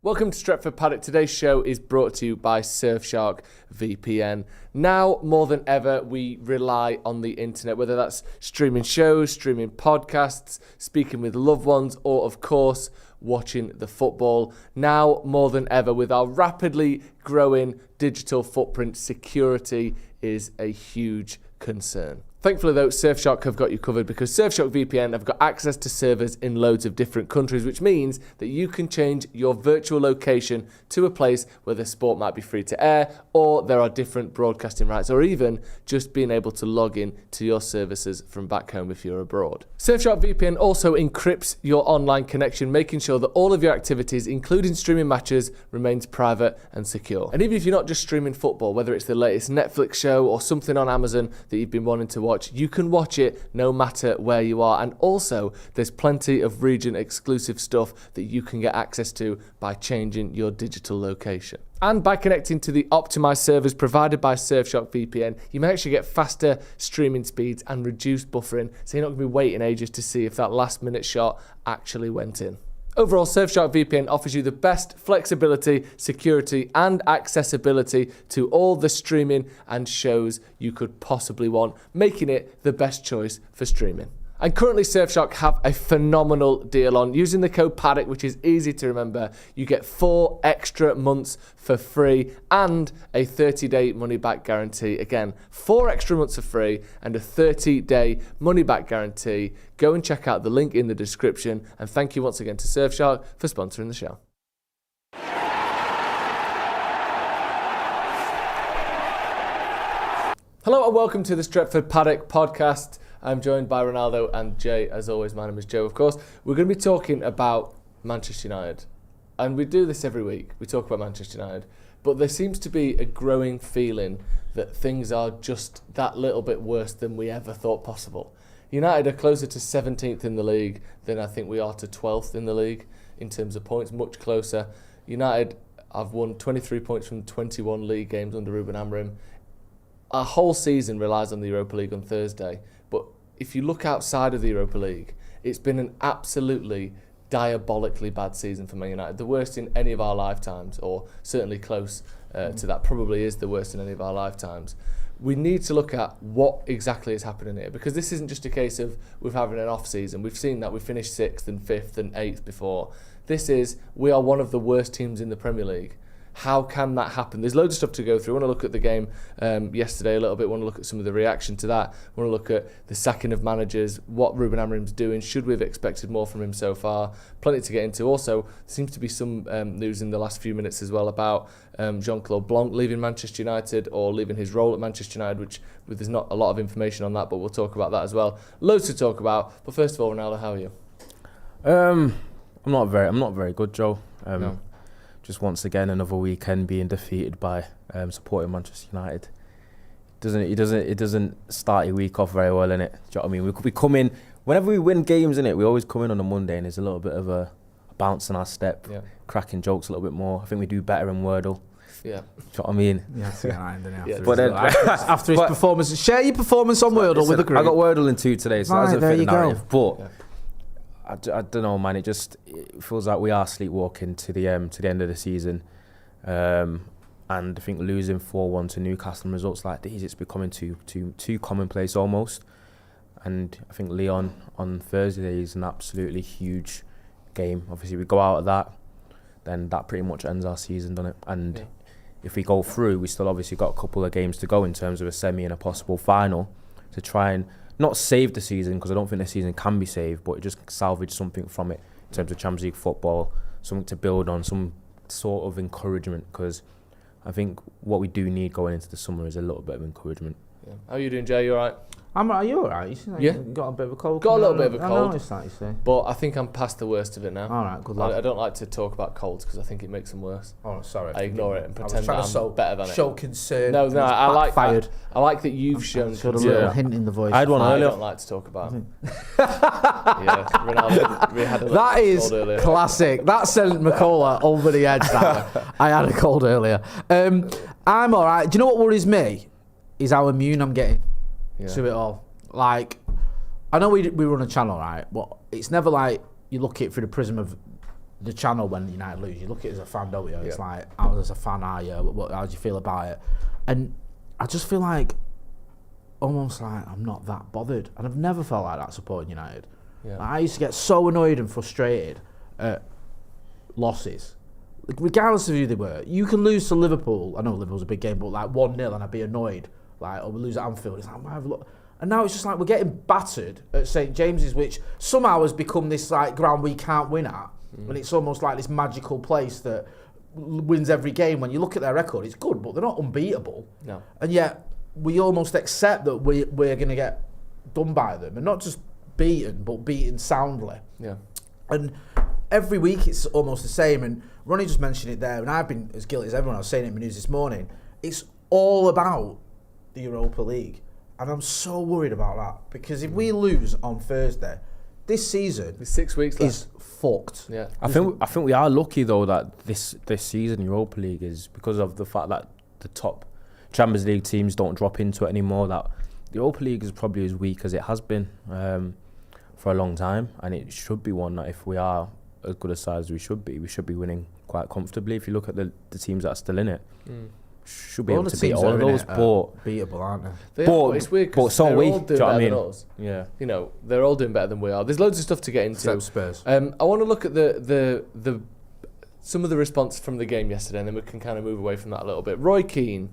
Welcome to Stretford Paddock. Today's show is brought to you by Surfshark VPN. Now, more than ever, we rely on the internet, whether that's streaming shows, streaming podcasts, speaking with loved ones, or, of course, watching the football. Now, more than ever, with our rapidly growing digital footprint, security is a huge concern. Thankfully though, Surfshark have got you covered because Surfshark VPN have got access to servers in loads of different countries, which means that you can change your virtual location to a place where the sport might be free to air, or there are different broadcasting rights, or even just being able to log in to your services from back home if you're abroad. Surfshark VPN also encrypts your online connection, making sure that all of your activities, including streaming matches, remains private and secure. And even if you're not just streaming football, whether it's the latest Netflix show or something on Amazon that you've been wanting to watch, you can watch it no matter where you are. And also, there's plenty of region exclusive stuff that you can get access to by changing your digital location. And by connecting to the optimized servers provided by Surfshark VPN, you may actually get faster streaming speeds and reduced buffering, so you're not going to be waiting ages to see if that last minute shot actually went in. Overall, Surfshark VPN offers you the best flexibility, security, and accessibility to all the streaming and shows you could possibly want, making it the best choice for streaming. And currently Surfshark have a phenomenal deal on. Using the code Paddock, which is easy to remember, you get 4 extra months for free and a 30-day money-back guarantee. Again, 4 extra months for free and a 30-day money-back guarantee. Go and check out the link in the description. And thank you once again to Surfshark for sponsoring the show. Hello and welcome to the Stretford Paddock Podcast. I'm joined by Ronaldo and Jay. As always, my name is Joe, of course. We're going to be talking about Manchester United. And we do this every week. We talk about Manchester United. But there seems to be a growing feeling that things are just that little bit worse than we ever thought possible. United are closer to 17th in the league than I think we are to 12th in the league in terms of points, much closer. United have won 23 points from 21 league games under Ruben Amorim. Our whole season relies on the Europa League on Thursday, but if you look outside of the Europa League, it's been an absolutely diabolically bad season for Man United, the worst in any of our lifetimes, or certainly close to that, probably is the worst in any of our lifetimes. We need to look at what exactly is happening here, because this isn't just a case of we're having an off season. We've seen that we finished 6th and 5th and 8th before. This is, we are one of the worst teams in the Premier League. How can that happen? There's loads of stuff to go through. I want to look at the game yesterday a little bit. I want to look at some of the reaction to that. I want to look at the sacking of managers, what Ruben Amorim's doing. Should we have expected more from him so far? Plenty to get into. Also, there seems to be some news in the last few minutes as well about Jean-Claude Blanc leaving Manchester United, or leaving his role at Manchester United, which there's not a lot of information on that, but we'll talk about that as well. Loads to talk about. But first of all, Ronaldo, how are you? I'm not very good, Joe. No. Just once again, another weekend being defeated by supporting Manchester United. It doesn't start your week off very well, innit? Do you know what I mean? We come in, whenever we win games, innit, we always come in on a Monday and there's a little bit of a bounce in our step, cracking jokes a little bit more. I think we do better in Wordle. Yeah. Do you know what I mean? Yeah, to get ironed after, but then, after his performance. Share your performance on Wordle with the group. I got Wordle in 2 today, so that doesn't fit the narrative. But Yeah. I don't know, man. It feels like we are sleepwalking to the end of the season, and I think losing 4-1 to Newcastle and results like these, it's becoming too commonplace almost. And I think Lyon on Thursday is an absolutely huge game. Obviously, we go out of that, then that pretty much ends our season, doesn't it? And if we go through, we still obviously got a couple of games to go in terms of a semi and a possible final to try and not save the season, because I don't think the season can be saved, but just salvage something from it in terms of Champions League football, something to build on, some sort of encouragement, because I think what we do need going into the summer is a little bit of encouragement. Yeah. How are you doing, Jay? You all right? Are you all right? You got a bit of a cold? Got a little bit of a I cold. noticed that, you say. But I think I'm past the worst of it now. All right, good luck. I don't like to talk about colds because I think it makes them worse. Oh, sorry. I ignore it and pretend that I'm better than it. Show concern. No, I like that you've shown Showed a concern. little hint in the voice. I had one I earlier. don't like to talk about. Yeah, Ronaldo, we had a little That is cold earlier. classic. That sent McCullough over the edge. I had a cold earlier. I'm all right. Do you know what worries me? Is how immune I'm getting to it all. Like, I know we run a channel, right? But it's never like you look at it through the prism of the channel when United lose. You look at it as a fan, don't you? It's like, how as a fan are you? How do you feel about it? And I just feel like, almost like I'm not that bothered. And I've never felt like that supporting United. Yeah. I used to get so annoyed and frustrated at losses. Like, regardless of who they were. You can lose to Liverpool. I know Liverpool's a big game, but like 1-0 and I'd be annoyed. Like, or we lose at Anfield. It's like, why have a look? And now it's just like we're getting battered at St James's, which somehow has become this like ground we can't win at. And it's almost like this magical place that wins every game. When you look at their record, it's good, but they're not unbeatable. No. And yet we almost accept that we're going to get done by them, and not just beaten, but beaten soundly. Yeah. And every week it's almost the same. And Ronnie just mentioned it there, and I've been as guilty as everyone. I was saying it in the news this morning. It's all about the Europa League, and I'm so worried about that, because if we lose on Thursday, this season there's 6 weeks left. Is fucked. Yeah, I think we are lucky though that this season Europa League is, because of the fact that the top Champions League teams don't drop into it anymore. That the Europa League is probably as weak as it has been for a long time, and it should be one that, if we are as good a side as we should be winning quite comfortably. If you look at the teams that are still in it. Should be able to beat all of those, but beatable, aren't they? It's weird because so they're weak. all doing better than us. Yeah, you know, they're all doing better than we are. There's loads of stuff to get into. Except Spurs. I want to look at the some of the response from the game yesterday, and then we can kind of move away from that a little bit. Roy Keane,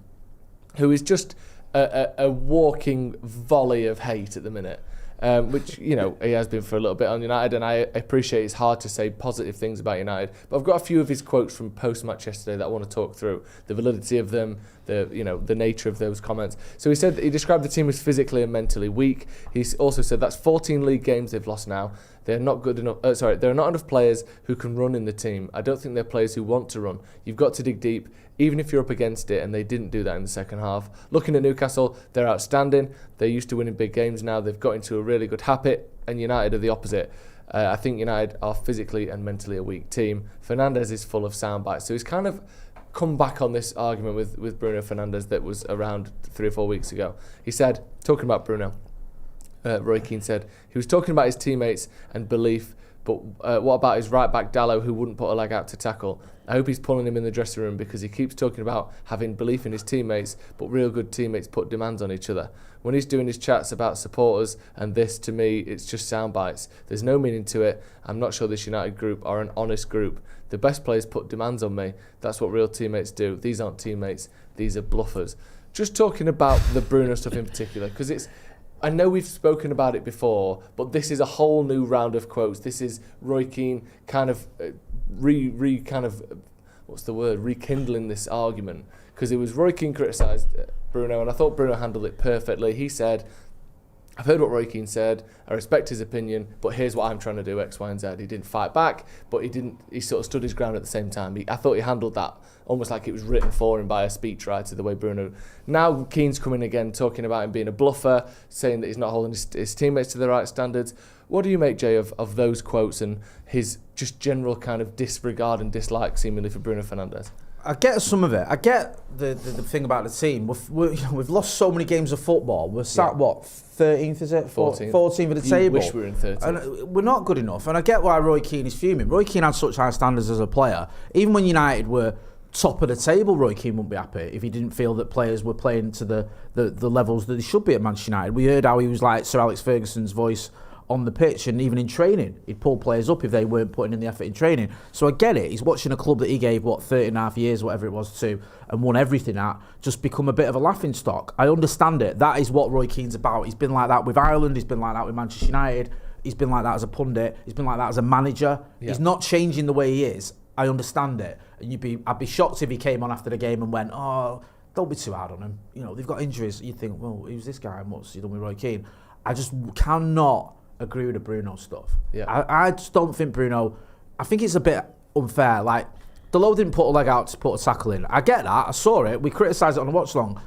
who is just a walking volley of hate at the minute. Which, you know, he has been for a little bit on United, and I appreciate it's hard to say positive things about United, but I've got a few of his quotes from post-match yesterday that I want to talk through, the validity of them, the nature of those comments. So he said, he described the team as physically and mentally weak. He's also said that's 14 league games they've lost now. They're not good enough. There are not enough players who can run in the team. I don't think they're players who want to run. You've got to dig deep, even if you're up against it, and they didn't do that in the second half. Looking at Newcastle, they're outstanding. They're used to winning big games now. They've got into a really good habit, and United are the opposite. I think United are physically and mentally a weak team. Fernandes is full of sound bites, so he's kind of come back on this argument with Bruno Fernandes that was around 3 or 4 weeks ago. He said, talking about Bruno, Roy Keane said, he was talking about his teammates and belief, but what about his right back Dallo, who wouldn't put a leg out to tackle? I hope he's pulling him in the dressing room, because he keeps talking about having belief in his teammates, but real good teammates put demands on each other. When he's doing his chats about supporters and this, to me, it's just sound bites. There's no meaning to it. I'm not sure this United group are an honest group. The best players put demands on me. That's what real teammates do. These aren't teammates. These are bluffers. Just talking about the Bruno stuff in particular, because it's, I know we've spoken about it before, but this is a whole new round of quotes. This is Roy Keane kind of rekindling this argument, because it was Roy Keane criticised Bruno, and I thought Bruno handled it perfectly. He said, I've heard what Roy Keane said, I respect his opinion, but here's what I'm trying to do, X, Y and Z. He didn't fight back, but he sort of stood his ground at the same time. I thought he handled that almost like it was written for him by a speechwriter, the way Bruno. Now Keane's coming again, talking about him being a bluffer, saying that he's not holding his teammates to the right standards. What do you make, Jay, of those quotes and his just general kind of disregard and dislike seemingly for Bruno Fernandes? I get some of it. I get the thing about the team. We've lost so many games of football. We're sat, 13th, is it? 14th of the table. Wish we were in 13th. And we're not good enough. And I get why Roy Keane is fuming. Roy Keane had such high standards as a player. Even when United were top of the table, Roy Keane wouldn't be happy if he didn't feel that players were playing to the levels that they should be at Manchester United. We heard how he was like Sir Alex Ferguson's voice on the pitch, and even in training he'd pull players up if they weren't putting in the effort in training. So I get it. He's watching a club that he gave 13.5 years, whatever it was, to, and won everything at, just become a bit of a laughing stock. I understand it. That is what Roy Keane's about. He's been like that with Ireland, he's been like that with Manchester United, he's been like that as a pundit, he's been like that as a manager. He's not changing the way he is. I understand it. And I'd be shocked if he came on after the game and went, oh, don't be too hard on him. You know, they've got injuries. You'd think, well, who's this guy and what's he done with Roy Keane? I just cannot agree with the Bruno stuff. Yeah. I just don't think Bruno, I think it's a bit unfair. Like, Dalot didn't put a leg out to put a tackle in. I get that. I saw it. We criticised it on the watch long.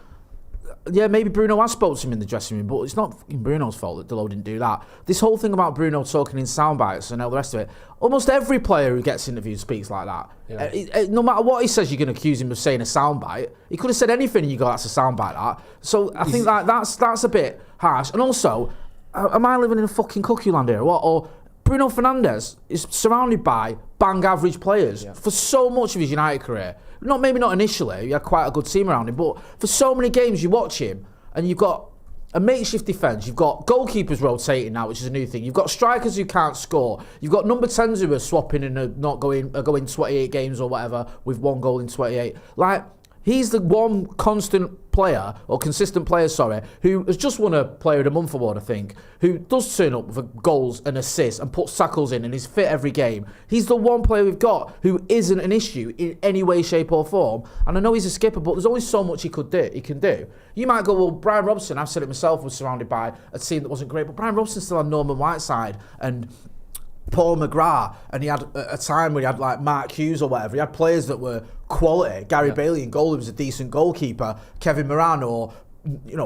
Yeah, maybe Bruno has spoke to him in the dressing room, but it's not Bruno's fault that Dalot didn't do that. This whole thing about Bruno talking in sound bites and all the rest of it, almost every player who gets interviewed speaks like that. Yeah. No matter what he says, you can accuse him of saying a sound bite. He could have said anything and you go, that's a sound bite, that. So I think that's a bit harsh. And also, am I living in a fucking cookie land here? What? Or Bruno Fernandes is surrounded by bang average players for so much of his United career. Maybe not initially, he had quite a good team around him, but for so many games you watch him and you've got a makeshift defence, you've got goalkeepers rotating now, which is a new thing. You've got strikers who can't score. You've got number 10s who are swapping and are not going 28 games or whatever with 1 goal in 28. Like, he's the one consistent player, who has just won a Player of the Month award, I think, who does turn up for goals and assists and puts tackles in and is fit every game. He's the one player we've got who isn't an issue in any way, shape or form. And I know he's a skipper, but there's only so much he can do. You might go, well, Brian Robson, I've said it myself, was surrounded by a team that wasn't great, but Brian Robson still had Norman Whiteside and Paul McGrath, and he had a time where he had like Mark Hughes or whatever. He had players that were quality. Gary Bailey in goal, who was a decent goalkeeper. Kevin Moran, or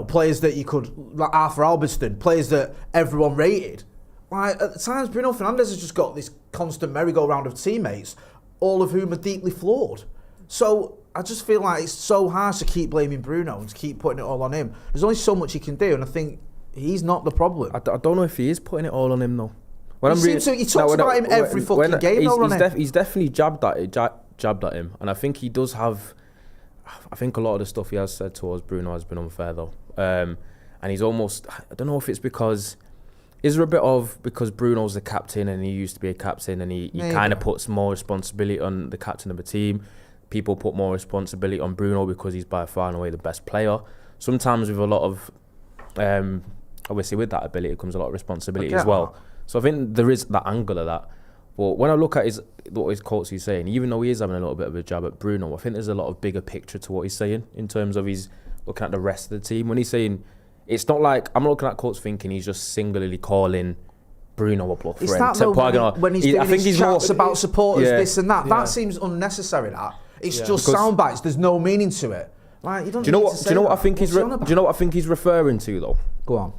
players that you could, like Arthur Albiston, players that everyone rated. Like, at the times, Bruno Fernandes has just got this constant merry-go-round of teammates, all of whom are deeply flawed. So I just feel like it's so harsh to keep blaming Bruno and to keep putting it all on him. There's only so much he can do, and I think he's not the problem. I don't know if he is putting it all on him though. He talks about him every fucking game. He's definitely jabbed at him, and I think he does have. I think a lot of the stuff he has said towards Bruno has been unfair though, and he's almost. I don't know if it's because. Is there a bit of because Bruno's the captain and he used to be a captain and he kind of puts more responsibility on the captain of the team. People put more responsibility on Bruno because he's by far and away the best player. Sometimes with a lot of, obviously with that ability comes a lot of responsibility as well. So I think there is that angle of that. But when I look at what his quotes he's saying, even though he is having a little bit of a jab at Bruno, I think there's a lot of bigger picture to what he's saying in terms of he's looking at the rest of the team. When he's saying, it's not like, I'm not looking at quotes thinking he's just singularly calling Bruno a bluffer. It's that though, when he's doing his chats about supporters, this and that. That seems unnecessary, that. It's just sound bites, there's no meaning to it. Like, you don't do you know what I think he's referring to though? Go on.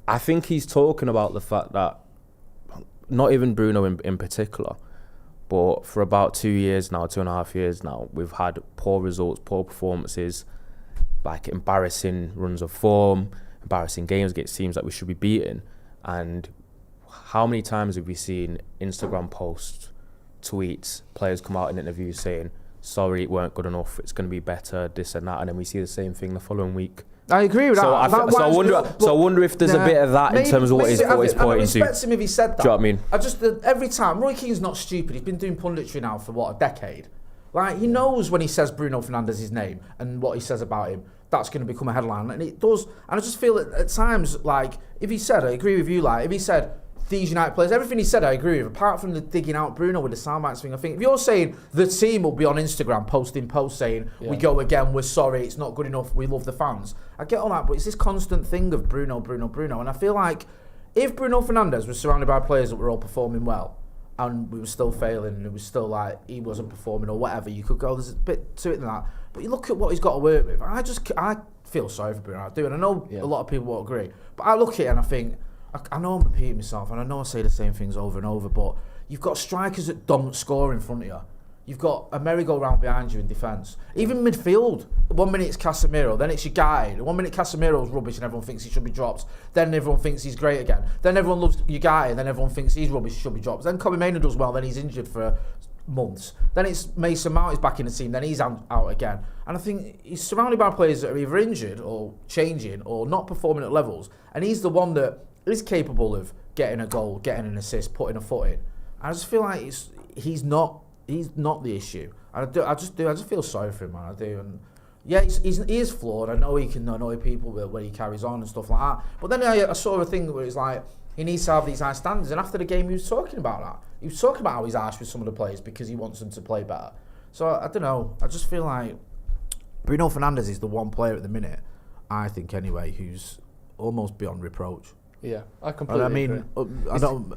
I think he's talking about the fact that not even Bruno in particular, but for about 2 years now, 2.5 years now, we've had poor results, poor performances, like embarrassing runs of form, embarrassing games against teams that we should be beating. And how many times have we seen Instagram posts, tweets, players come out in interviews saying, sorry, it weren't good enough, it's going to be better, this and that, and then we see the same thing the following week. I agree with that. I wonder if there's a bit of that in terms of what he's pointing to. I respect him if he said that. Do you know what I mean? I just, every time, Roy Keane's not stupid. He's been doing punditry now for, a decade? Like, he knows when he says Bruno Fernandes' name and what he says about him, that's going to become a headline. And it does. And I just feel that at times, like, if he said, I agree with you, like, if he said, these United players, everything he said I agree with, apart from the digging out Bruno with the soundbites thing. I think if you're saying the team will be on Instagram posting posts saying, we go again, we're sorry, it's not good enough, we love the fans. I get all that, but it's this constant thing of Bruno. And I feel like if Bruno Fernandes was surrounded by players that were all performing well and we were still failing and it was still like he wasn't performing or whatever, you could go, there's a bit to it than that. But you look at what he's got to work with. I feel sorry for Bruno, I do. And I know a lot of people won't agree. But I look at it and I think, I know I'm repeating myself and I know I say the same things over and over, but you've got strikers that don't score in front of you. You've got a merry-go-round behind you in defence. Even midfield, 1 minute it's Casemiro, then it's your guy. 1 minute Casemiro's rubbish and everyone thinks he should be dropped. Then everyone thinks he's great again. Then everyone loves your guy and then everyone thinks he's rubbish, he should be dropped. Then Kobe Mainoo does well, then he's injured for months. Then it's Mason Mount is back in the team, then he's out again. And I think he's surrounded by players that are either injured or changing or not performing at levels. And he's the one that is capable of getting a goal, getting an assist, putting a foot in. I just feel like he's not the issue. I just feel sorry for him, man. I do. And yeah, he is flawed. I know he can annoy people when he carries on and stuff like that. But then I saw a thing where it's like he needs to have these high standards. And after the game, he was talking about that. He was talking about how he's harsh with some of the players because he wants them to play better. So I don't know. I just feel like Bruno Fernandes is the one player at the minute, I think anyway, who's almost beyond reproach. Yeah, I completely agree. I don't.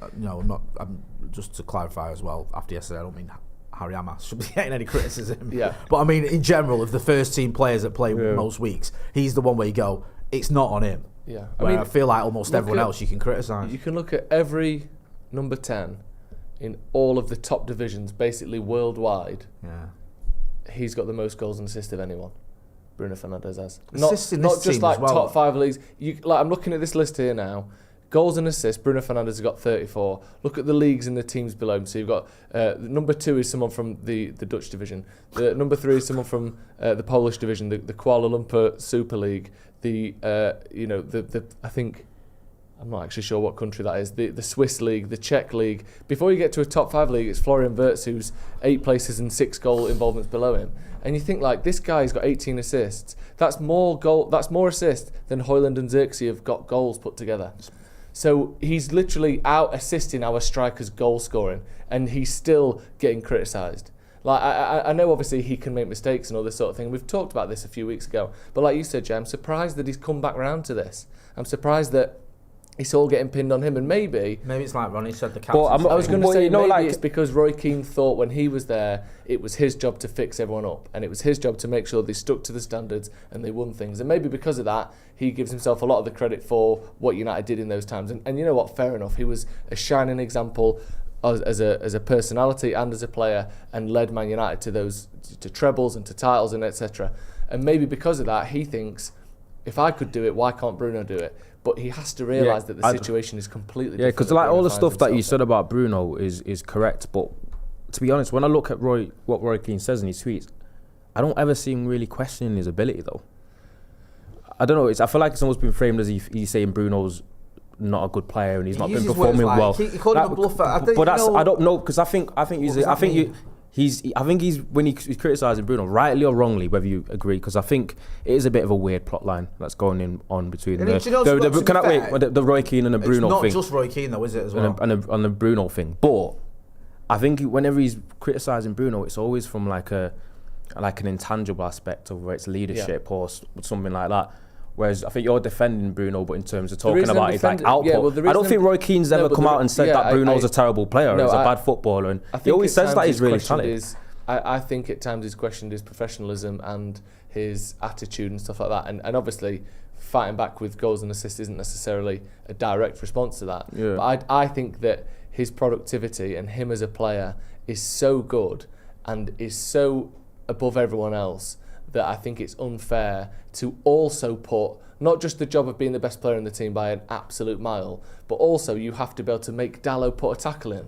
I'm just to clarify as well. After yesterday, I don't mean Harry Hamas should be getting any criticism. Yeah. But I mean, in general, of the first team players that play most weeks, he's the one where you go, it's not on him. Yeah. I feel like almost everyone else you can criticise. You can look at every number 10 in all of the top divisions, basically worldwide. Yeah. He's got the most goals and assists of anyone. Bruno Fernandes has. Assists in not this just team like as well. top 5 leagues. I'm looking at this list here now. Goals and assists, Bruno Fernandes has got 34. Look at the leagues and the teams below him. So you've got number 2 is someone from the Dutch division. The number 3 is someone from the Polish division, the Kuala Lumpur Super League. I think, I'm not actually sure what country that is. The Swiss league, the Czech league. Before you get to a top 5 league, it's Florian Wirtz, who's 8 places and 6 goal involvements below him. And you think, like, this guy's got 18 assists. That's more assists than Højlund and Xerxes have got goals put together. So he's literally out assisting our strikers' goal scoring, and he's still getting criticised. Like, I know obviously he can make mistakes and all this sort of thing. We've talked about this a few weeks ago. But like you said, Jay, I'm surprised that he's come back round to this. I'm surprised that it's all getting pinned on him, and maybe it's like Ronnie said, the captain. I was going to say, maybe it's because Roy Keane thought when he was there, it was his job to fix everyone up, and it was his job to make sure they stuck to the standards and they won things. And maybe because of that, he gives himself a lot of the credit for what United did in those times. And you know what? Fair enough. He was a shining example as a personality and as a player, and led Man United to trebles and to titles and etc. And maybe because of that, he thinks, if I could do it, why can't Bruno do it? But he has to realise that the situation is completely different. Yeah, because like all the stuff that you said about Bruno is correct. But to be honest, when I look at what Roy Keane says in his tweets, I don't ever see him really questioning his ability, though. I don't know. I feel like it's almost been framed as he's saying Bruno's not a good player and he's not been performing well. He called him a bluffer. I don't know, because I think he's when he's criticising Bruno, rightly or wrongly, whether you agree, because I think it is a bit of a weird plot line that's going on between the Roy Keane and the Bruno thing. It's not just Roy Keane though, is it, as well? And the Bruno thing. But I think whenever he's criticising Bruno, it's always from like an intangible aspect of where it's leadership or something like that. Whereas I think you're defending Bruno, but in terms of talking about his like output, I don't think Roy Keane's ever come out and said that Bruno's a terrible player or he's a bad footballer, and he always says that he's really talented. I think at times he's questioned his professionalism and his attitude and stuff like that, and obviously fighting back with goals and assists isn't necessarily a direct response to that. Yeah. But I think that his productivity and him as a player is so good and is so above everyone else that I think it's unfair to also put not just the job of being the best player in the team by an absolute mile, but also you have to be able to make Dalot put a tackle in,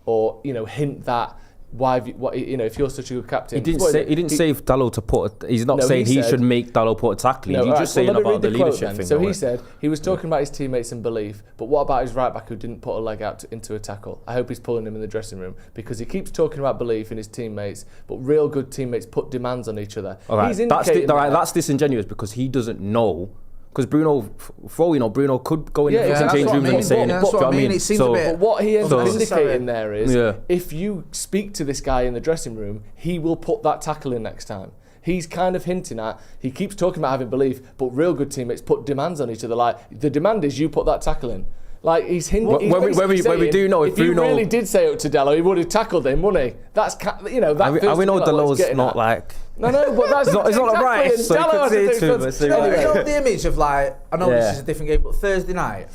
or hint that if you're such a good captain. He didn't say if Dalot to put. He's not saying he should make Dalot put a tackle. He's just saying about the leadership thing. So he said he was talking about his teammates and belief, but what about his right back who didn't put a leg out into a tackle? I hope he's pulling him in the dressing room, because he keeps talking about belief in his teammates, but real good teammates put demands on each other. All right, that's disingenuous, because he doesn't know. Because Bruno, for all we know, Bruno could go in the change room and say it. That's what I mean. It seems a bit. But what he ends up indicating there is, if you speak to this guy in the dressing room, he will put that tackle in next time. He's kind of hinting at, he keeps talking about having belief, but real good teammates put demands on each other. Like, the demand is you put that tackle in. Like, he's hinting. When we do know if Bruno really did say it to Dalot, he would have tackled him, wouldn't he? That's that. We know Dalot's not like. No, but that's it's not right. So you could say it to him. Anyway. You know the image of, like, I know this is a different game, but Thursday night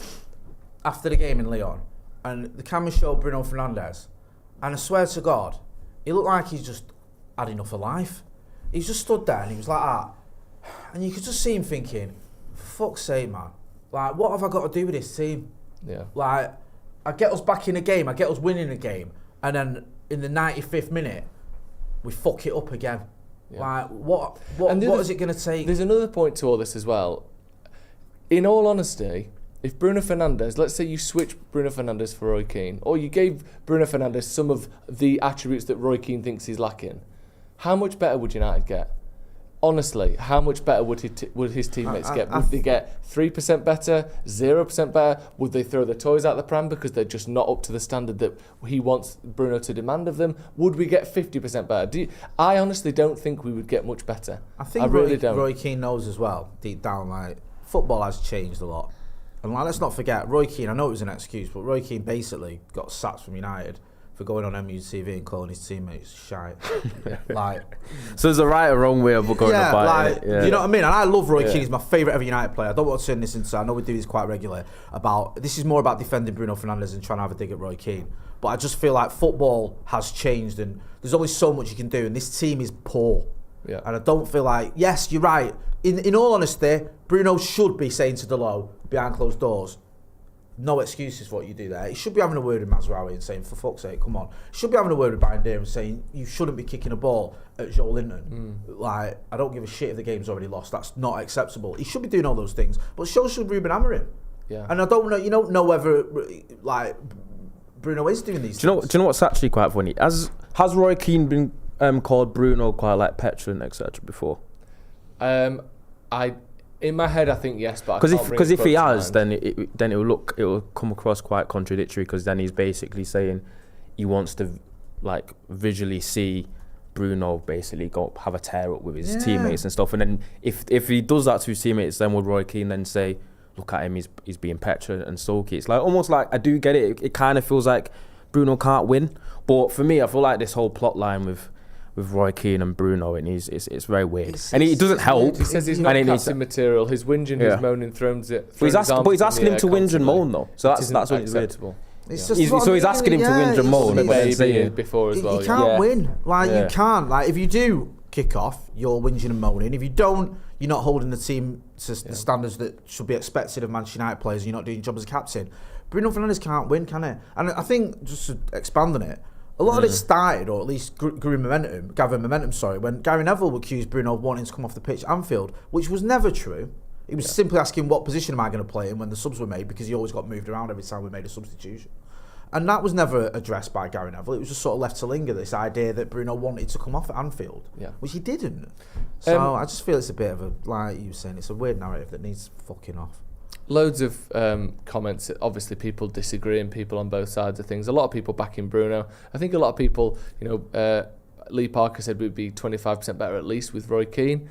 after the game in Lyon, and the camera showed Bruno Fernandes, and I swear to God, he looked like he's just had enough of life. He just stood there and he was like that, and you could just see him thinking, for fuck's sake, man, like, what have I got to do with this team? Yeah. Like, I get us back in a game, I get us winning a game, and then in the 95th minute, we fuck it up again. Yeah. Like, what is it going to take? There's another point to all this as well. In all honesty, if Bruno Fernandes, let's say you switch Bruno Fernandes for Roy Keane, or you gave Bruno Fernandes some of the attributes that Roy Keane thinks he's lacking, how much better would United get? Honestly, how much better would his teammates get? Would they get 3% better, 0% better? Would they throw the toys out the pram because they're just not up to the standard that he wants Bruno to demand of them? Would we get 50% better? I honestly don't think we would get much better. I really don't. Roy Keane knows as well, deep down, like, football has changed a lot. And like, let's not forget, Roy Keane, I know it was an excuse, but Roy Keane basically got sacked from United for going on MUFC and calling his teammates shite. Like, so there's a right or wrong way of going about it. Yeah. You know what I mean? And I love Roy Keane. He's my favourite ever United player. I don't want to turn this into, I know we do this quite regularly, this is more about defending Bruno Fernandes and trying to have a dig at Roy Keane. But I just feel like football has changed and there's only so much you can do, and this team is poor. Yeah. And I don't feel like, yes, you're right. In all honesty, Bruno should be saying to Dalot behind closed doors, no excuses for what you do there. He should be having a word with Mazraoui and saying, for fuck's sake, come on. He should be having a word with Bayindir and saying, you shouldn't be kicking a ball at Joe Linton. Like, I don't give a shit if the game's already lost. That's not acceptable. He should be doing all those things. But so should Ruben Amorim. Yeah. And I don't know, you don't know whether, like, Bruno is doing these things. Do you know what's actually quite funny? Has Roy Keane been called Bruno quite like petulant, etc. before? In my head, I think yes, but because if he has, then it will come across quite contradictory. Because then he's basically saying he wants to like visually see Bruno basically go have a tear up with his teammates and stuff. And then if he does that to his teammates, then would Roy Keane then say, look at him, he's being petulant and sulky? It's like almost like I do get it. It kind of feels like Bruno can't win. But for me, I feel like this whole plot line with Roy Keane and Bruno, and it's very weird. And it doesn't help. He says he's not captain material. His whinging, his moaning throws it. But he's asking him to whinge and moan though. So that's what it's acceptable. It's just he's asking him to whinge and moan. Before as well. You can't win. You can't. Like, if you do kick off, you're whinging and moaning. If you don't, you're not holding the team to the standards that should be expected of Manchester United players. You're not doing your job as a captain. Bruno Fernandes can't win, can he? And I think, just to expand on it, a lot of it started, or at least gathered momentum, when Gary Neville accused Bruno of wanting to come off the pitch at Anfield, which was never true. He was simply asking, what position am I going to play in when the subs were made, because he always got moved around every time we made a substitution. And that was never addressed by Gary Neville. It was just sort of left to linger, this idea that Bruno wanted to come off at Anfield, which he didn't. So I just feel it's a bit of a, like you were saying, it's a weird narrative that needs fucking off. Loads of comments. Obviously, people disagreeing, people on both sides of things. A lot of people backing Bruno. I think a lot of people, Lee Parker said we'd be 25% better at least with Roy Keane.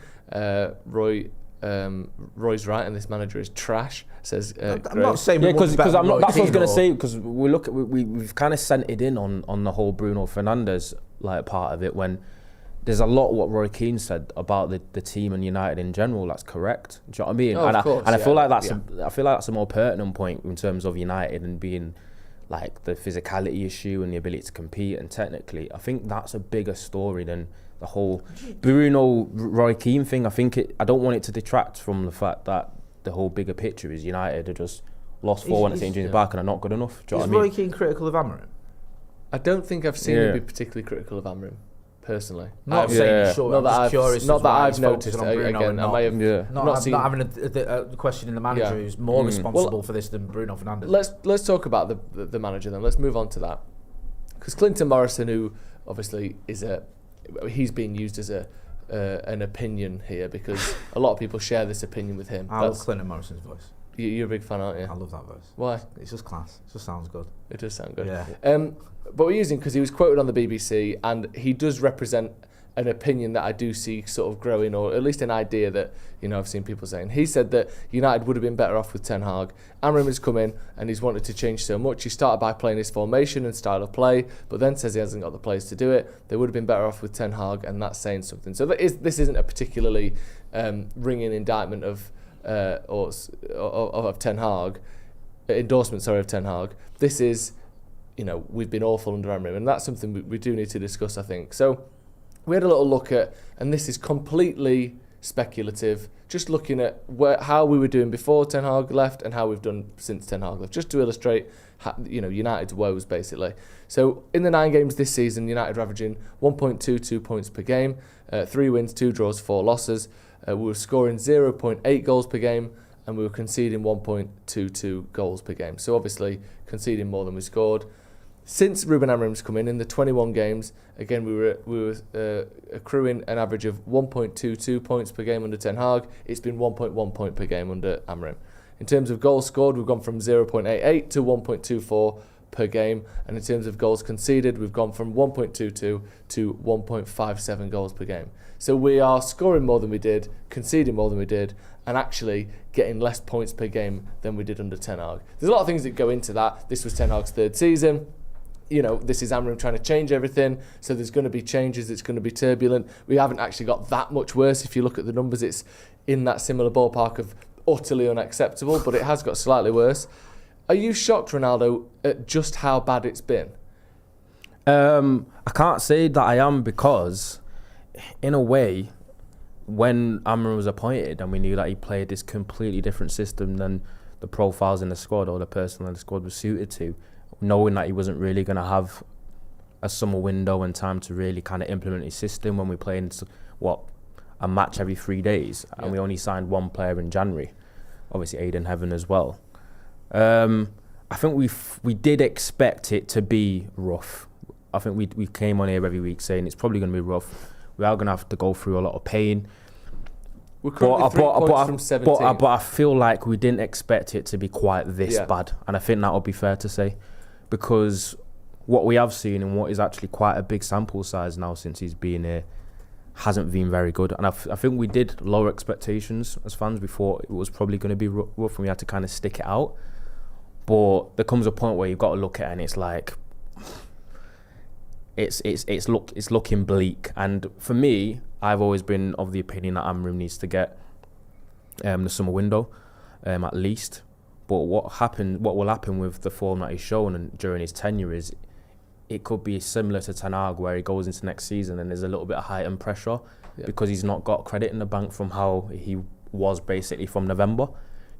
Roy's right, and this manager is trash. Says I'm not saying because that's what I was going to say, because we've kind of centered in on the whole Bruno Fernandes like part of it, when there's a lot what Roy Keane said about the team and United in general. That's correct. Do you know what I mean? I feel like that's a more pertinent point in terms of United and being like the physicality issue and the ability to compete. And technically, I think that's a bigger story than the whole Bruno Roy Keane thing. I don't want it to detract from the fact that the whole bigger picture is United are just lost 4-1 at St James's Park and are not good enough. Do you know what I mean? Is Roy Keane critical of Amorim? I don't think I've seen him be particularly critical of Amorim. Personally, not saying sure. Not that curious. Not that I've noticed it again. I may have not having a question in the manager who's more responsible for this than Bruno Fernandes. Let's talk about the manager then. Let's move on to that, because Clinton Morrison, who obviously he's being used as an opinion here, because a lot of people share this opinion with him. I love Clinton Morrison's voice. You're a big fan, aren't you? I love that voice. Why? It's just class. It just sounds good. It does sound good. Yeah. But we're using because he was quoted on the BBC, and he does represent an opinion that I do see sort of growing, or at least an idea that I've seen people saying. He said that United would have been better off with Ten Hag. Amorim has come in and he's wanted to change so much. He started by playing his formation and style of play, but then says he hasn't got the players to do it. They would have been better off with Ten Hag, and that's saying something. So this isn't a particularly ringing indictment of Ten Hag, endorsement of Ten Hag. This is, we've been awful under Amorim, and that's something we do need to discuss, I think. So we had a little look at, and this is completely speculative, just looking at how we were doing before Ten Hag left and how we've done since Ten Hag left, just to illustrate United's woes, basically. So in the 9 games this season, United are averaging 1.22 points per game, 3 wins, 2 draws, 4 losses. We were scoring 0.8 goals per game, and we were conceding 1.22 goals per game. So obviously conceding more than we scored. Since Ruben Amorim's come in the 21 games, again we were accruing an average of 1.22 points per game under Ten Hag. It's been 1.1 point per game under Amorim. In terms of goals scored, we've gone from 0.88 to 1.24 per game, and in terms of goals conceded, we've gone from 1.22 to 1.57 goals per game. So we are scoring more than we did, conceding more than we did, and actually getting less points per game than we did under Ten Hag. There's a lot of things that go into that. This was Ten Hag's 3rd season. This is Amorim trying to change everything, so there's going to be changes, it's going to be turbulent. We haven't actually got that much worse. If you look at the numbers, it's in that similar ballpark of utterly unacceptable, but it has got slightly worse. Are you shocked, Ronaldo, at just how bad it's been? I can't say that I am, because in a way, when Amorim was appointed and we knew that he played this completely different system than the profiles in the squad or the person in the squad was suited to, knowing that he wasn't really going to have a summer window and time to really kind of implement his system when we're playing a match every 3 days, and we only signed one player in January, obviously Aiden Heaven as well. I think we did expect it to be rough. I think we came on here every week saying it's probably going to be rough. We are going to have to go through a lot of pain. We're currently 3 points from 17. But I feel like we didn't expect it to be quite this bad, and I think that would be fair to say, because what we have seen and what is actually quite a big sample size now since he's been here hasn't been very good. And I think we did lower expectations as fans. We thought it was probably going to be rough and we had to kind of stick it out. But there comes a point where you've got to look at it and it's like, it's looking bleak. And for me, I've always been of the opinion that Amorim needs to get the summer window at least. But what will happen with the form that he's shown and during his tenure is it could be similar to Ten Hag, where he goes into next season and there's a little bit of heightened pressure because he's not got credit in the bank from how he was basically from November.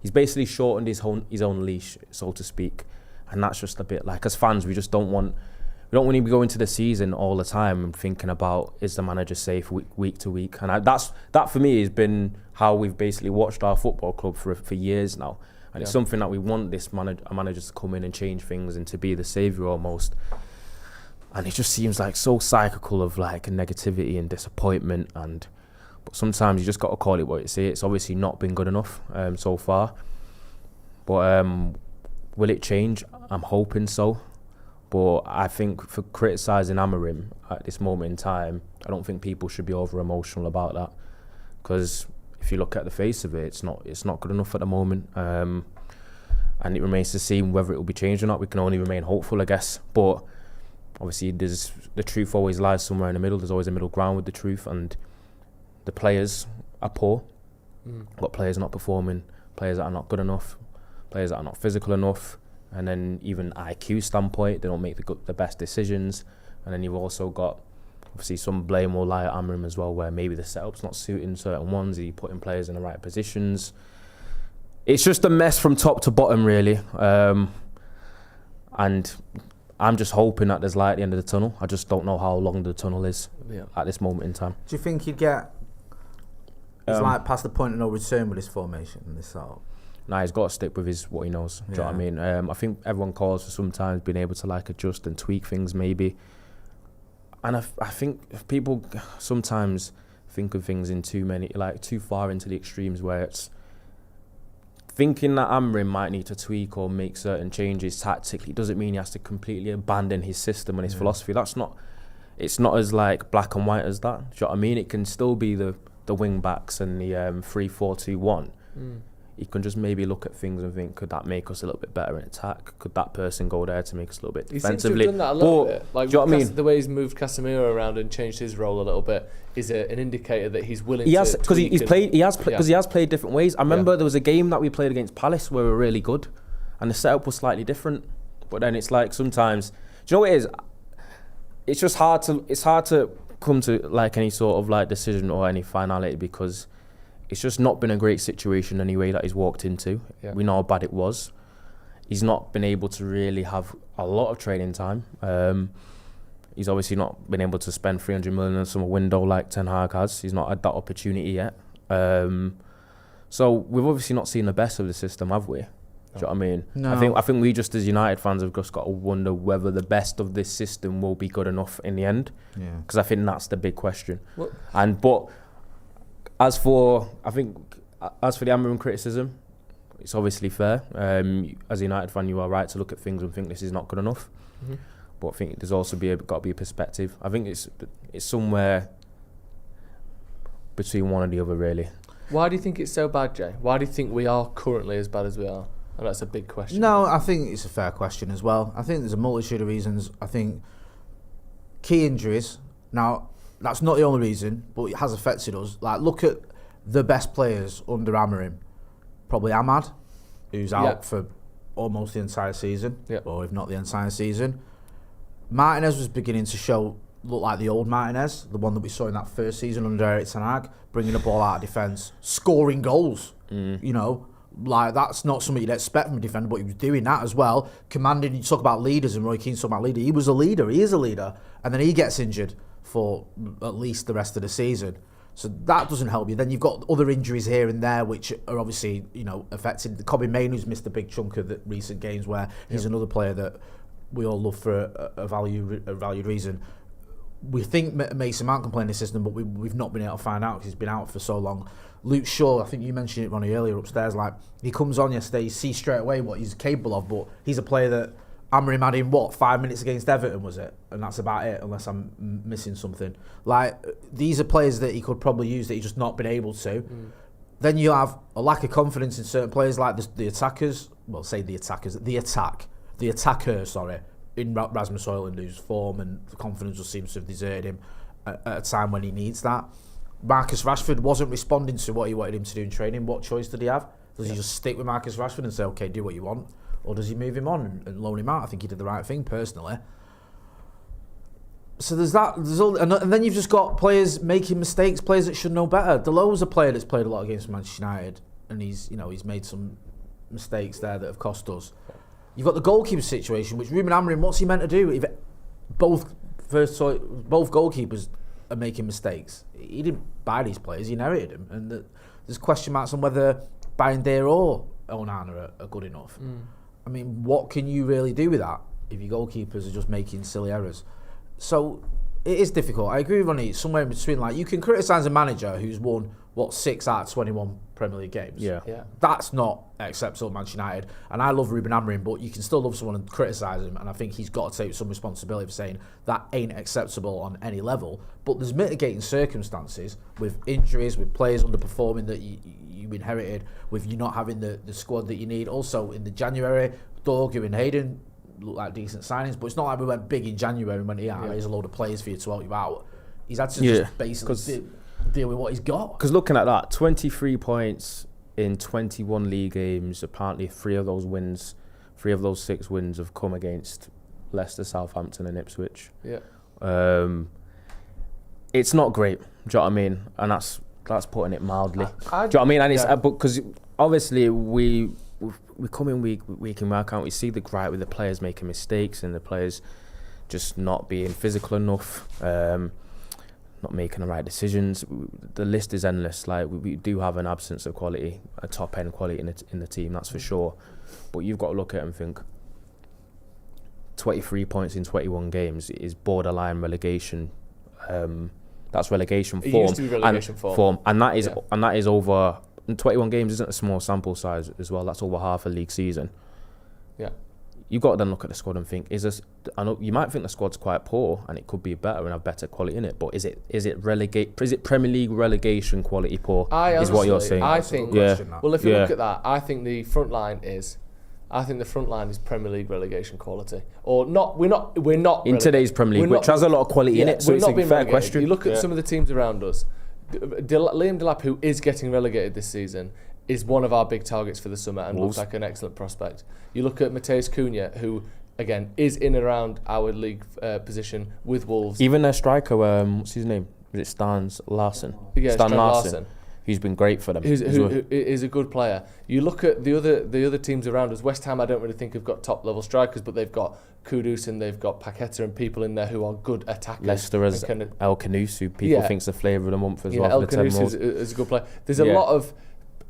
He's basically shortened his own leash, so to speak, and that's just a bit like, as fans, we don't want to be going into the season all the time and thinking about, is the manager safe week to week? And that for me has been how we've basically watched our football club for years now, and it's something that we want this manager to come in and change things and to be the saviour almost. And it just seems like so cyclical of like negativity and disappointment, but sometimes you just got to call it what you say. It's obviously not been good enough so far, but will it change? I'm hoping so. But I think for criticising Amorim at this moment in time, I don't think people should be over emotional about that, because if you look at the face of it, it's not good enough at the moment, and it remains to see whether it will be changed or not. We can only remain hopeful, I guess. But obviously, the truth always lies somewhere in the middle. There's always a middle ground with the truth, and the players are poor. Got players not performing, players that are not good enough, players that are not physical enough, and then even IQ standpoint, they don't make the best decisions. And then you've also got, obviously, some blame will lie at Amorim as well, where maybe the setup's not suiting certain ones, he putting players in the right positions. It's just a mess from top to bottom, really. And I'm just hoping that there's light at the end of the tunnel. I just don't know how long the tunnel is at this moment in time. Do you think he'd get... It's like past the point of no return with this formation and this setup? Nah, he's got to stick with what he knows. Do you know what I mean? I think everyone calls for sometimes being able to like adjust and tweak things maybe. And I think people sometimes think of things in too far into the extremes, where it's thinking that Amorim might need to tweak or make certain changes tactically doesn't mean he has to completely abandon his system and his philosophy. It's not as like black and white as that. Do you know what I mean? It can still be the wing backs and the 3-4-2-1. You can just maybe look at things and think, could that make us a little bit better in attack? Could that person go there to make us a little bit defensively? He seems to have done that a little bit. Like, do you know what I mean? The way he's moved Casemiro around and changed his role a little bit is an indicator that he's willing to. Because he has played different ways. I remember there was a game that we played against Palace where we were really good, and the setup was slightly different. But then it's like sometimes, do you know what it is? It's just hard to come to like any sort of like decision or any finality, because it's just not been a great situation anyway that he's walked into. We know how bad it was. He's not been able to really have a lot of training time. He's obviously not been able to spend 300 million in a summer window like Ten Hag has. He's not had that opportunity yet. So we've obviously not seen the best of the system, have we? Do you know what I mean? No. I think we just as United fans have just got to wonder whether the best of this system will be good enough in the end. Because I think that's the big question. But as for the Amorim criticism, it's obviously fair. As a United fan, you are right to look at things and think this is not good enough. But I think there's also got to be a perspective. I think it's somewhere between one and the other, really. Why do you think it's so bad, Jay? Why do you think we are currently as bad as we are? And that's a big question. No, I think it's a fair question as well. I think there's a multitude of reasons. I think key injuries. Now, that's not the only reason, but it has affected us. Like, look at the best players under Amorim. Probably Ahmad, who's out for almost the entire season, or if not the entire season. Martinez was beginning to look like the old Martinez, the one that we saw in that first season under Eric Ten Hag, bringing the ball out of defence, scoring goals, you know, Like, that's not something you'd expect from a defender, but he was doing that as well. Commanding, you talk about leaders, and Roy Keane's talking about leader. He was a leader, he is a leader. And then he gets injured for at least the rest of the season. So that doesn't help you. Then you've got other injuries here and there, which are obviously, affecting Kobbie Mainoo, who's missed a big chunk of the recent games, where he's another player that we all love for a valued reason. We think Mason Mount can play in the system, but we've not been able to find out because he's been out for so long. Luke Shaw, I think you mentioned it, Ronnie, earlier upstairs, like, he comes on yesterday, you see straight away what he's capable of, but he's a player that Amorim had in, 5 minutes against Everton, was it? And that's about it, unless I'm missing something. Like, these are players that he could probably use that he's just not been able to. Then you have a lack of confidence in certain players, like the attackers, the attacker, in Rasmus Højlund, whose form and confidence just seems to have deserted him at a time when he needs that. Marcus Rashford wasn't responding to what he wanted him to do in training. What choice did he have? Does he just stick with Marcus Rashford and say, okay, do what you want? Or does he move him on and loan him out? I think he did the right thing, personally. So there's that. And then you've just got players making mistakes, players that should know better. Delo's a player that's played a lot against Manchester United, and he's made some mistakes there that have cost us. You've got the goalkeeper situation, which Ruben Amorim, what's he meant to do if both goalkeepers are making mistakes? He didn't buy these players, he inherited them. And there's question marks on whether Bayindir or Onana are good enough. I mean, what can you really do with that if your goalkeepers are just making silly errors? So it is difficult. I agree with Ronnie, it's somewhere in between. Like, you can criticise a manager who's won, 6 out of 21 Premier League games. Yeah. That's not acceptable at Manchester United. And I love Ruben Amorim, but you can still love someone and criticise him. And I think he's got to take some responsibility for saying that ain't acceptable on any level. But there's mitigating circumstances with injuries, with players underperforming that you inherited, with you not having the squad that you need. Also, in the January, Dorgu and Hayden look like decent signings, but it's not like we went big in January and went, here's a load of players for you to help you out. He's had to just basically deal with what he's got. Because looking at that, 23 points in 21 league games, apparently 3 of those 6 wins have come against Leicester, Southampton and Ipswich. It's not great, do you know what I mean? And that's putting it mildly. Do you know what I mean? And it's because obviously we come in week in, week out, we see the gripe with the players making mistakes and the players just not being physical enough, not making the right decisions. The list is endless. Like, we do have an absence of quality, a top end quality in the team, that's for sure. But you've got to look at it and think 23 points in 21 games is borderline relegation. That's relegation form. It used to be relegation form. And that is over. And 21 games isn't a small sample size as well. That's over half a league season. Yeah. You've got to then look at the squad and think, I know you might think the squad's quite poor and it could be better and have better quality in it, but is it Premier League relegation quality poor? Is what you're saying? I think. Well, if you look at that, I think the front line is Premier League relegation quality, or not. We're not in today's Premier League, which has a lot of quality in it. So it's a fair question. You look at some of the teams around us. Liam Delap, who is getting relegated this season, is one of our big targets for the summer and looks like an excellent prospect. You look at Matheus Cunha, who again is in and around our league position with Wolves. Even their striker, what's his name? Is it Stan Larsen? Yeah, Stan Larsen. Who's been great for them. Who is a good player. You look at the other teams around us. West Ham, I don't really think have got top level strikers, but they've got Kudus and they've got Paqueta and people in there who are good attackers. Leicester has El Khanous, who people think's the flavour of the month as well. El Khanous is a good player. There's a lot of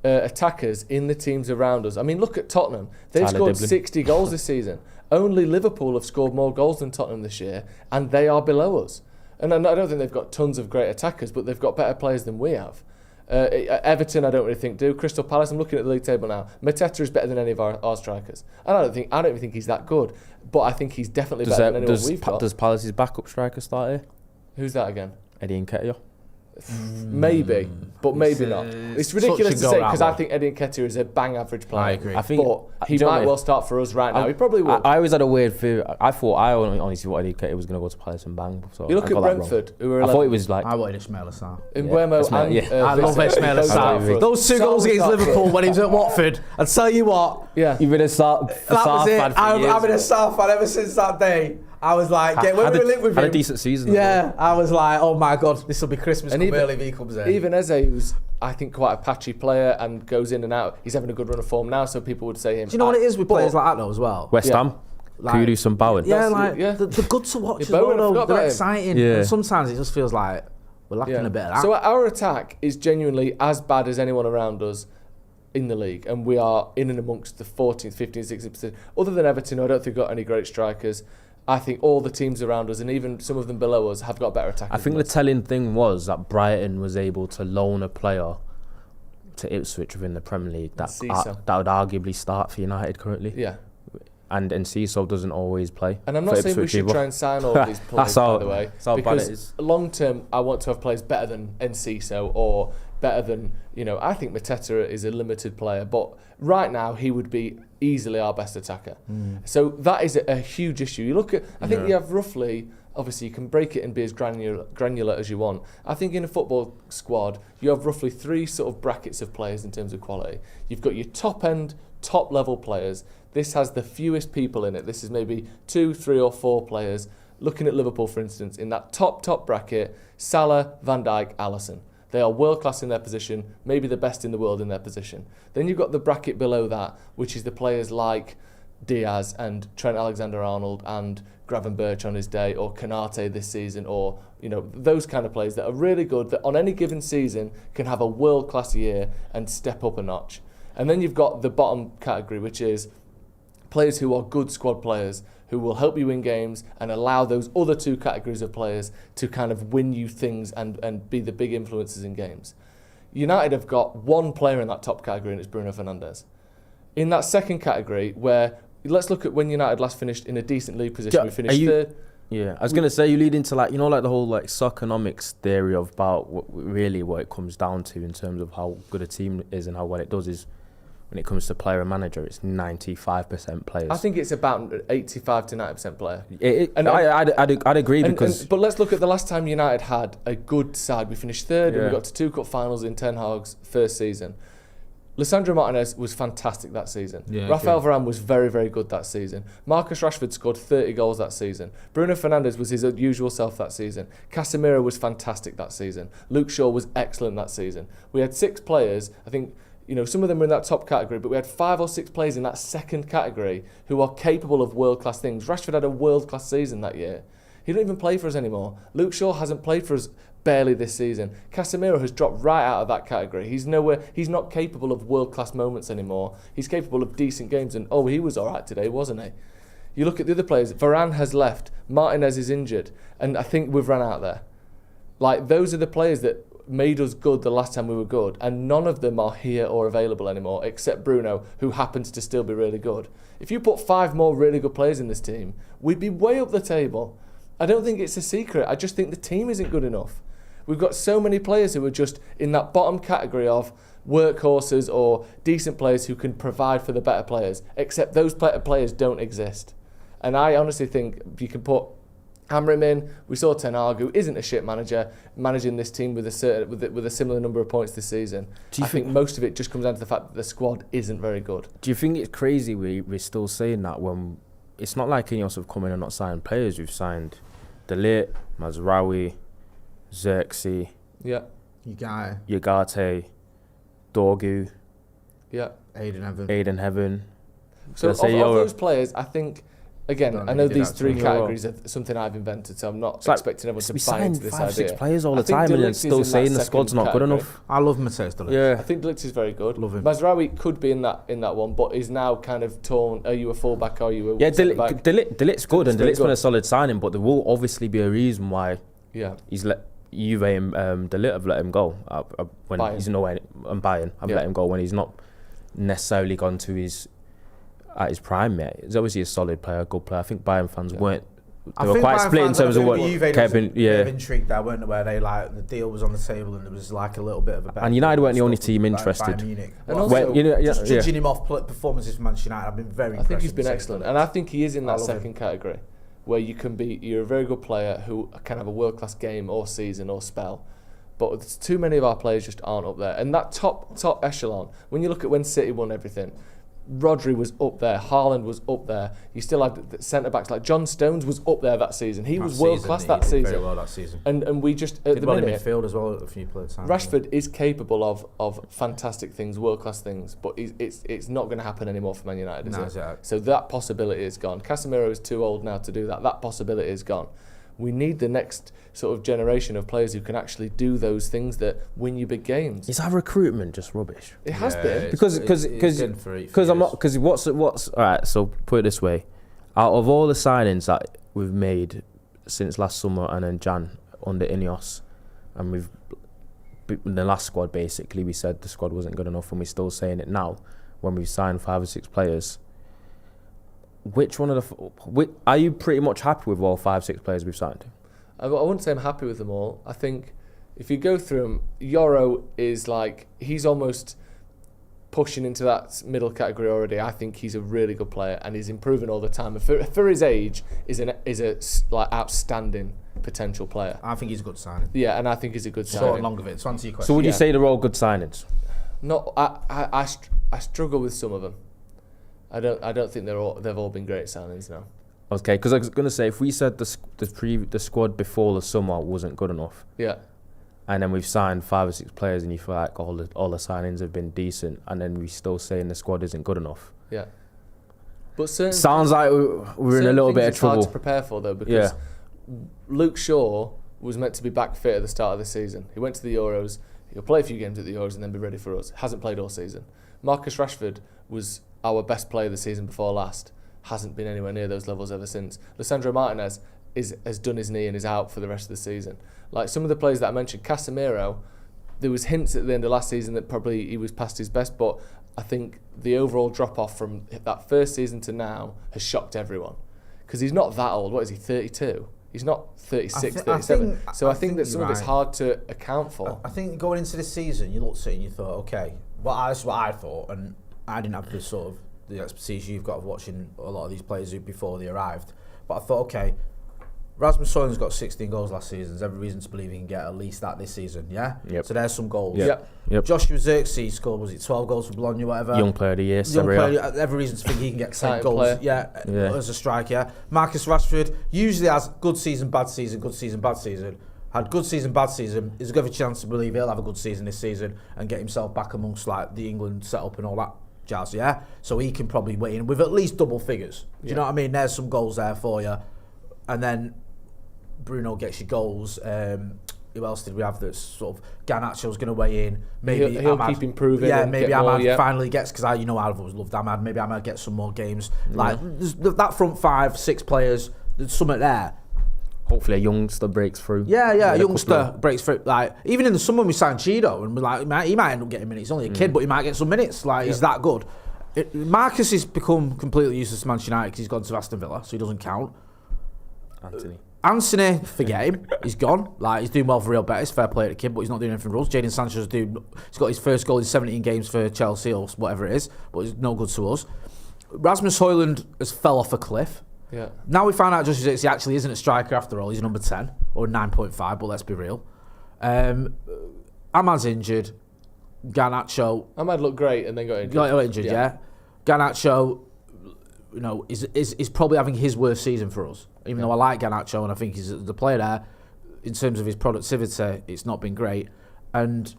attackers in the teams around us. I mean, look at Tottenham. They've scored 60 goals this season. Only Liverpool have scored more goals than Tottenham this year, and they are below us. And I don't think they've got tons of great attackers, but they've got better players than we have. Everton, I don't really think do. Crystal Palace, I'm looking at the league table now. Mateta is better than any of our strikers. I don't even think he's that good, but I think he's definitely better than anyone we've got. Does Palace's backup striker start here? Who's that again? Eddie Nketiah. Maybe, but maybe not. It's ridiculous to say because I think Eddie Nketiah is a bang average player. I agree. But he might well start for us right now. He probably will. I always had a weird fear. I honestly thought Eddie Nketiah was going to go to Palace and bang. So you look at Brentford, who were 11. I thought it was like... I wanted Ismail Assar. Mbeumo and... I love Ismail Assar. Those 2 goals against Liverpool when he was at Watford. I'll tell you what. Yeah. You've been a Assar fan for years. I've been a Assar fan ever since that day. I was like, when we were linked with him, had a decent season. Yeah, I was like, oh my God, this will be Christmas And come even- early if he comes in. Even Eze, who's I think quite a patchy player and goes in and out, he's having a good run of form now, so people would say him. Do you know what it is with players like that though as well? West Ham. Like- Could you do some bowing? Yeah, That's- like yeah. they're good to watch Yeah, as well. Bowen, I Though. forgot They're about him. exciting. Yeah. And sometimes it just feels like we're lacking a bit of that. So our attack is genuinely as bad as anyone around us in the league, and we are in and amongst the 14th, 15th, 16th. Other than Everton, who I don't think got any great strikers. I think all the teams around us, and even some of them below us, have got better attackers. I think the telling thing was that Brighton was able to loan a player to Ipswich within the Premier League that Enciso. would arguably start for United currently. Yeah. And Enciso doesn't always play. And I'm not for saying we Ipswich should either. try and sign all these players, by the way, that's how bad because it is. long term, I want to have players better than Enciso or better than, I think Mateta is a limited player, but right now he would be easily our best attacker. So that is a huge issue. You look at, I think you have roughly, obviously you can break it and be as granular as you want. I think in a football squad, you have roughly 3 sort of brackets of players in terms of quality. You've got your top end, top level players. This has the fewest people in it. This is maybe 2, 3 or 4 players. Looking at Liverpool, for instance, in that top bracket, Salah, Van Dijk, Alisson. They are world class in their position, maybe the best in the world in their position. Then you've got the bracket below that, which is the players like Diaz and Trent Alexander-Arnold and Gravenberch on his day, or Konate this season, or those kind of players that are really good, that on any given season can have a world class year and step up a notch. And then you've got the bottom category, which is players who are good squad players who will help you win games and allow those other 2 categories of players to kind of win you things and be the big influences in games. United have got 1 player in that top category, and it's Bruno Fernandes. In that second category, where let's look at when United last finished in a decent league position. We finished third. Yeah, I was going to say you lead into like the whole like Soccernomics theory of about what it comes down to in terms of how good a team is and how well it does is when it comes to player and manager, it's 95% players. I think it's about 85 to 90% player. I'd agree because... But let's look at the last time United had a good side. We finished third and we got to 2 cup finals in Ten Hag's first season. Lissandro Martinez was fantastic that season. Rafael Varane was very, very good that season. Marcus Rashford scored 30 goals that season. Bruno Fernandes was his usual self that season. Casemiro was fantastic that season. Luke Shaw was excellent that season. We had 6 players, I think... some of them were in that top category, but we had 5 or 6 players in that second category who are capable of world-class things. Rashford had a world-class season that year. He don't even play for us anymore. Luke Shaw hasn't played for us barely this season. Casemiro has dropped right out of that category. He's not capable of world-class moments anymore. He's capable of decent games, and he was all right today, wasn't he? You look at the other players, Varane has left, Martinez is injured, and I think we've run out there. Like, those are the players that made us good the last time we were good, and none of them are here or available anymore except Bruno, who happens to still be really good. If you put 5 more really good players in this team, we'd be way up the table. I don't think it's a secret. I just think the team isn't good enough. We've got so many players who are just in that bottom category of workhorses or decent players who can provide for the better players, except those better players don't exist. And I honestly think you can put Amorim in. We saw Ten Hag, who isn't a shit manager, managing this team with a similar number of points this season. I think most of it just comes down to the fact that the squad isn't very good. Do you think it's crazy we're still saying that when it's not like INEOS have come in and not signed players? We've signed De Ligt, Mazraoui, Xerxes, Ugarte, Dorgu, Aiden Heaven. So of those players, I think... Again, I know these 3 categories are something I've invented, so I'm not expecting everyone to buy into this idea. We sign 5, 6 players all the time and then still saying the squad's not good enough. I love Matthijs de Ligt. Yeah. I think De Ligt is very good. Love him. Mazraoui could be in that one, but is now kind of torn. Are you a fullback? Are you a De Ligt's good, and De Ligt's been a solid signing, but there will obviously be a reason why he's let Juve and De Ligt have let him go when Bayern. He's nowhere, and Bayern have let him go when he's not necessarily gone to his prime yet. He's obviously a solid player, a good player. I think Bayern fans weren't. They were quite split in terms of what Kevin. Bit of intrigue there, weren't there, where they the deal was on the table and there was like a little bit of a bet. And United weren't the only team interested. And also, just judging him off performances for Manchester United, I've been very. I think he's been excellent, and I think he is in that second category where you're a very good player who can have a world class game or season or spell. But too many of our players just aren't up there. And that top echelon, when you look at when City won everything, Rodri was up there, Haaland was up there. You still had the centre-backs like John Stones was up there that season. He was world-class that season. Very well that season. And we just, at the minute... in midfield as well, a few players. Rashford is capable of fantastic things, world-class things, but it's not going to happen anymore for Man United, is it? So that possibility is gone. Casemiro is too old now to do that. That possibility is gone. We need the next sort of generation of players who can actually do those things that win you big games. Is our recruitment just rubbish? It has been because what's all right. So put it this way: out of all the signings that we've made since last summer and then Jan under INEOS, and we've in the last squad basically we said the squad wasn't good enough, and we're still saying it now when we've signed 5 or 6 players. Which one of are you pretty much happy with all 5, 6 players we've signed? I wouldn't say I'm happy with them all. I think if you go through them, Yoro is like, he's almost pushing into that middle category already. I think he's a really good player and he's improving all the time. For his age, is a like outstanding potential player. I think he's a good signing. Yeah, and I think he's a good signing. Short and long of it. To answer your question. So would you say they're all good signings? No, I struggle with some of them. I don't think they've all been great signings now. Okay, because I was going to say, if we said the squad before the summer wasn't good enough, yeah, and then we've signed 5 or 6 players, and you feel like all the signings have been decent, and then we still saying the squad isn't good enough. Yeah, but sounds like we're in a little bit of trouble. It's hard to prepare for though, because Luke Shaw was meant to be back fit at the start of the season. He went to the Euros. He'll play a few games at the Euros and then be ready for us. Hasn't played all season. Marcus Rashford was our best player the season before last. Hasn't been anywhere near those levels ever since. Lisandro Martinez has done his knee and is out for the rest of the season. Like some of the players that I mentioned, Casemiro, there was hints at the end of last season that probably he was past his best, but I think the overall drop-off from that first season to now has shocked everyone. Because he's not that old. What is he, 32? He's not 36, 37. I think that some of it's hard to account for. I think going into this season, you looked at it and you thought, okay, that's what I thought, and I didn't have the expertise you've got of watching a lot of these players before they arrived. But I thought, okay, Rasmus Højlund's got 16 goals last season. There's every reason to believe he can get at least that this season, yeah? Yep. So there's some goals. Yep. Joshua Zirkzee scored, was it 12 goals for Bologna, whatever? Young player of the year, every reason to think he can get 10 goals as a striker, yeah? Marcus Rashford usually has good season, bad season, good season, bad season. Had good season, bad season. There's a good chance to believe he'll have a good season this season and get himself back amongst like the England setup and all that jazz, yeah? So he can probably weigh in with at least double figures. Do you know what I mean? There's some goals there for you. And then Bruno gets your goals. Who else did we have that's sort of... Garnacho's going to weigh in. Maybe he'll keep improving. Yeah, maybe Ahmad finally gets... Because I've always loved Ahmad. Maybe Ahmad gets some more games. Like, that front 5, 6 players, there's something there. Hopefully a youngster breaks through. Yeah, a youngster breaks through. Like, even in the summer we signed Cheeto, and we're like, he might end up getting minutes. He's only a kid, but he might get some minutes. Like, he's that good. Marcus has become completely useless to Manchester United because he's gone to Aston Villa, so he doesn't count. Anthony, forget him. He's gone. Like, he's doing well for Real Betis. Fair play to the kid, but he's not doing anything for us. Jadon Sancho's he's got his first goal in 17 games for Chelsea or whatever it is, but he's no good to us. Rasmus Højlund has fell off a cliff. Yeah. Now we find out Josh Zirkzee actually isn't a striker after all. He's a number 10 or 9.5, but let's be real. Ahmad's injured. Garnacho. Ahmad looked great and then got injured. Got injured, yeah. Garnacho, is probably having his worst season for us. Even though I like Garnacho and I think he's the player there, in terms of his productivity, it's not been great. And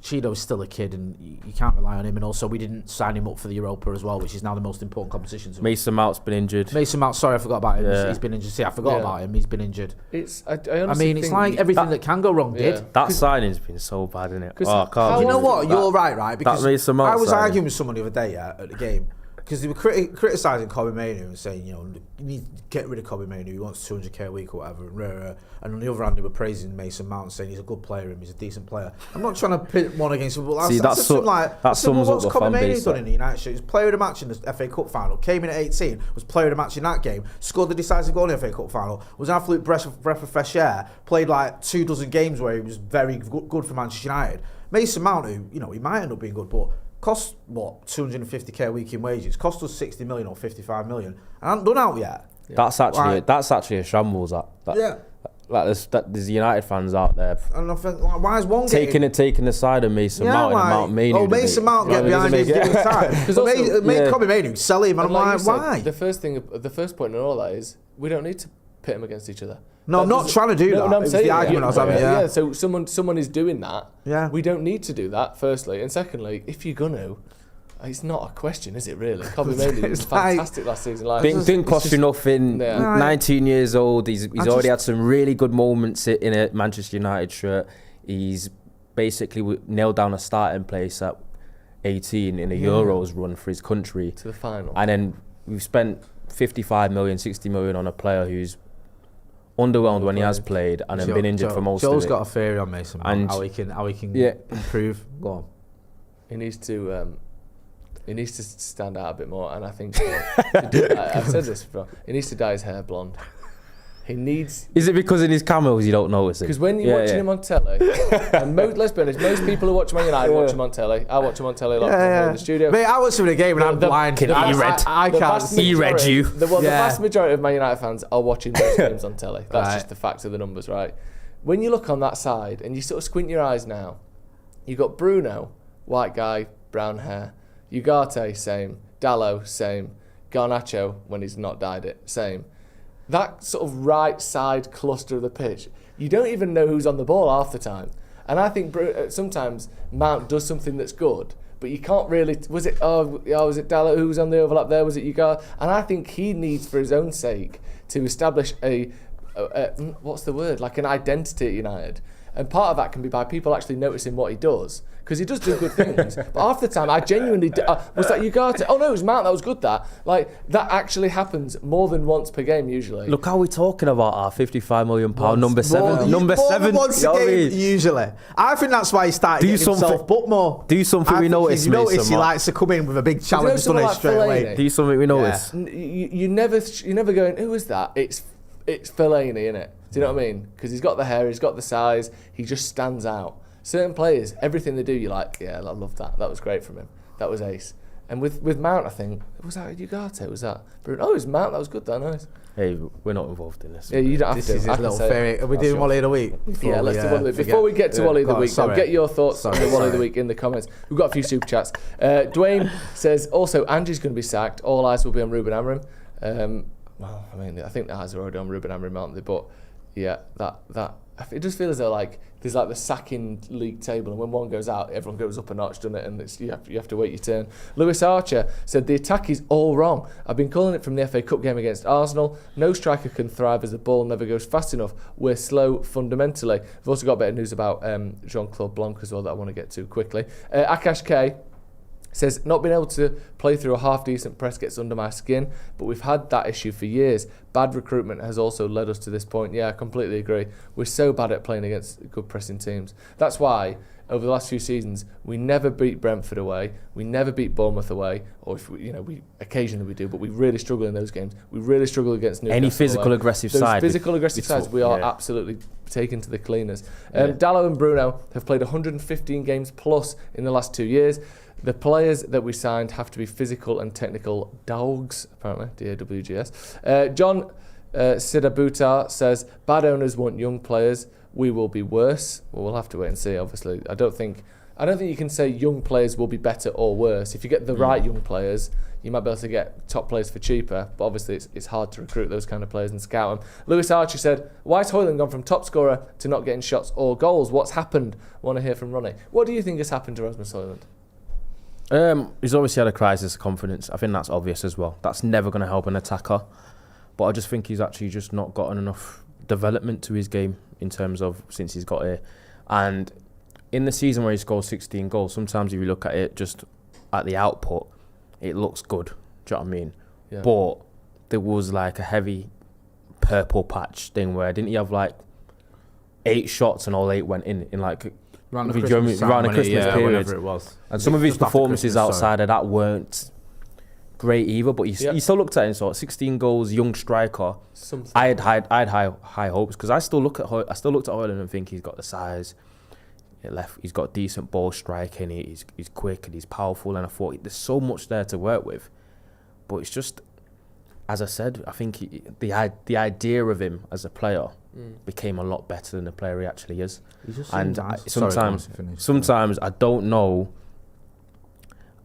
Cheeto's still a kid and you can't rely on him, and also we didn't sign him up for the Europa as well, which is now the most important competition. Mason Mount's been injured. Mason Mount, sorry, I forgot about him. He's been injured. See, I forgot about him. He's been injured. It's like everything that can go wrong did. That signing's been so bad, isn't it? You know what? You're right? Because that Mason Mount I was arguing with someone the other day at the game, because they were criticising Kobbie Mainoo and saying, you need to get rid of Kobbie Mainoo, he wants 200k a week or whatever. And on the other hand, they were praising Mason Mount, saying he's a good player and he's a decent player. I'm not trying to pit one against him, but that sums up the fan base. Done in the United States? He was player of the match in the FA Cup final, came in at 18, was player of the match in that game, scored the decisive goal in the FA Cup final, was an absolute breath of fresh air, played like 24 games where he was very good for Manchester United. Mason Mount, who, he might end up being good, but cost, 250k a week in wages, cost us 60 million or 55 million, and I haven't done out yet. That's actually a shambles. like there's United fans out there And I think, like, why is one taking the side of Mason Mount and Mount Mainu. Oh, Mason Mount get behind him, give him time. Because Kobe Mainu, sell him, and I'm like, why? The first point in all that is we don't need to pit them against each other. No, I'm not trying to do that. No, I'm saying the argument I was having. Yeah. So someone is doing that. Yeah. We don't need to do that. Firstly, and secondly, if you're gonna, it's not a question, is it really? Kobe Mainu was fantastic last season. Like, Didn't cost you nothing. Yeah. 19 years old. He's already had some really good moments in a Manchester United shirt. He's basically nailed down a starting place at 18 in a Euros run for his country to the final. And then we've spent 55 million, 60 million on a player who's underwhelmed when he has played and then been injured for most of it. Joel's got a theory on Mason Mount, how he can improve. Go on. He needs to stand out a bit more, and I think I've said this before. He needs to dye his hair blonde. He needs. Is it because in his cameos you don't notice it? Because when you're watching him on telly, and let's be honest, most people who watch Man United watch him on telly. I watch him on telly a lot in the studio. Mate, I watch him in a game and I'm blind. I can't. He read you. The vast majority of Man United fans are watching those games on telly. That's just the fact of the numbers, right? When you look on that side and you sort of squint your eyes now, you've got Bruno, white guy, brown hair. Ugarte, same. Dalot, same. Garnacho, when he's not dyed it, same. That sort of right side cluster of the pitch, you don't even know who's on the ball half the time. And I think sometimes Mount does something that's good, but you can't really. Was it Dalot who was on the overlap there? Was it Ugarte? And I think he needs, for his own sake, to establish what's the word? Like an identity at United. And part of that can be by people actually noticing what he does, because he does do good things. But half the time, I genuinely was that Ugarte? Oh no, it was Mount. That was good. That actually happens more than once per game usually. Look how we're talking about our £55 million number seven. More than once a game usually. I think that's why he started getting himself booked more. Do something we notice. You notice he likes to come in with a big challenge, done it straight away. Do something we notice. You never going, who is that? It's Fellaini, innit? Do you know what I mean? Because he's got the hair, he's got the size, he just stands out. Certain players, everything they do, you're like, yeah, I love that. That was great from him. That was ace. And with Mount, I think, was that Ugarte? Was that Bruno? Oh, it was Mount. That was good. That nice. Hey, we're not involved in this. Yeah, you don't have this to. Is his little fairy. Are we doing Wally of the Week? Yeah, let's do Wally of the Week. Before we get to Wally of the Week, get your thoughts on the Wally of the Week in the comments. We've got a few super chats. Dwayne says, also, Angie's going to be sacked. All eyes will be on Ruben Amorim. Well, I mean, I think the eyes are already on Ruben Amorim, aren't they? But yeah, that it does feel as though like there's like the sacking league table, and when one goes out, everyone goes up a notch, doesn't it? And you have to wait your turn. Lewis Archer said the attack is all wrong. I've been calling it from the FA Cup game against Arsenal. No striker can thrive as the ball never goes fast enough. We're slow fundamentally. We've also got a bit of news about Jean-Claude Blanc as well that I want to get to quickly. Akash K says, not being able to play through a half-decent press gets under my skin, but we've had that issue for years. Bad recruitment has also led us to this point. Yeah, I completely agree. We're so bad at playing against good pressing teams. That's why, over the last few seasons, we never beat Brentford away, we never beat Bournemouth away, or if we occasionally we do, but we really struggle in those games. We really struggle against Newcastle any physical away. aggressive Those side. Physical aggressive sides, we are absolutely taken to the cleaners. Dalot and Bruno have played 115 games plus in the last 2 years. The players that we signed have to be physical and technical dogs, apparently, DAWGS. John Sidabutar says, bad owners want young players. We will be worse. Well, we'll have to wait and see, obviously. I don't think you can say young players will be better or worse. If you get the right young players, you might be able to get top players for cheaper, but obviously it's hard to recruit those kind of players and scout them. Lewis Archer said, why has Hoyland gone from top scorer to not getting shots or goals? What's happened? Want to hear from Ronnie. What do you think has happened to Rasmus Hoyland? He's obviously had a crisis of confidence. I think that's obvious as well. That's never going to help an attacker. But I just think he's actually just not gotten enough development to his game in terms of since he's got here. And in the season where he scored 16 goals, sometimes if you look at it just at the output, it looks good. Do you know what I mean? Yeah. But there was like a heavy purple patch thing where didn't he have like 8 shots and all 8 went in like around the Christmas period, whatever it was. And some of his performances outside of that weren't great either, but you still looked at him, so 16 goals, young striker. I had high hopes, because I still looked at Hoyland and think he's got the size. He's got decent ball striking, he's quick and he's powerful, and I thought there's so much there to work with. But it's just, as I said, I think the idea of him as a player became a lot better than the player he actually is. He just And seems nice. sometimes I don't know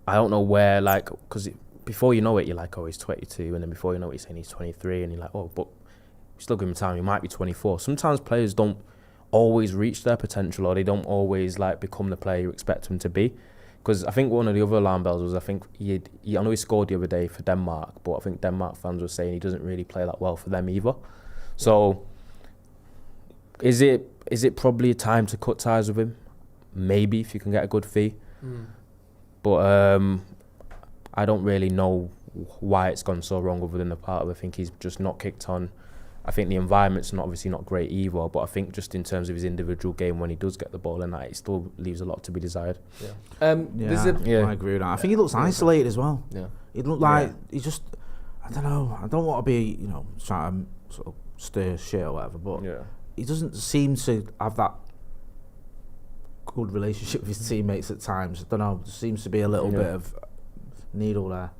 where, like, because before you know it, you're like, oh, he's 22, and then before you know it, you're saying he's 23, and you're like, oh, but still give him time, he might be 24. Sometimes players don't always reach their potential, or they don't always like become the player you expect them to be. Because I think one of the other alarm bells was, I think I know he scored the other day for Denmark, but I think Denmark fans were saying he doesn't really play that well for them either. So is it probably a time to cut ties with him? Maybe, if you can get a good fee. But I don't really know why it's gone so wrong, other than the part of, I think he's just not kicked on. I think the environment's obviously not great either, but I think just in terms of his individual game, when he does get the ball in that, it still leaves a lot to be desired. I agree with that. I think he looks isolated as well. Yeah. He looked like he just, I don't know, I don't want to be, trying to sort of stir shit or whatever, but he doesn't seem to have that good relationship with his teammates at times. I don't know, there seems to be a little bit of needle there.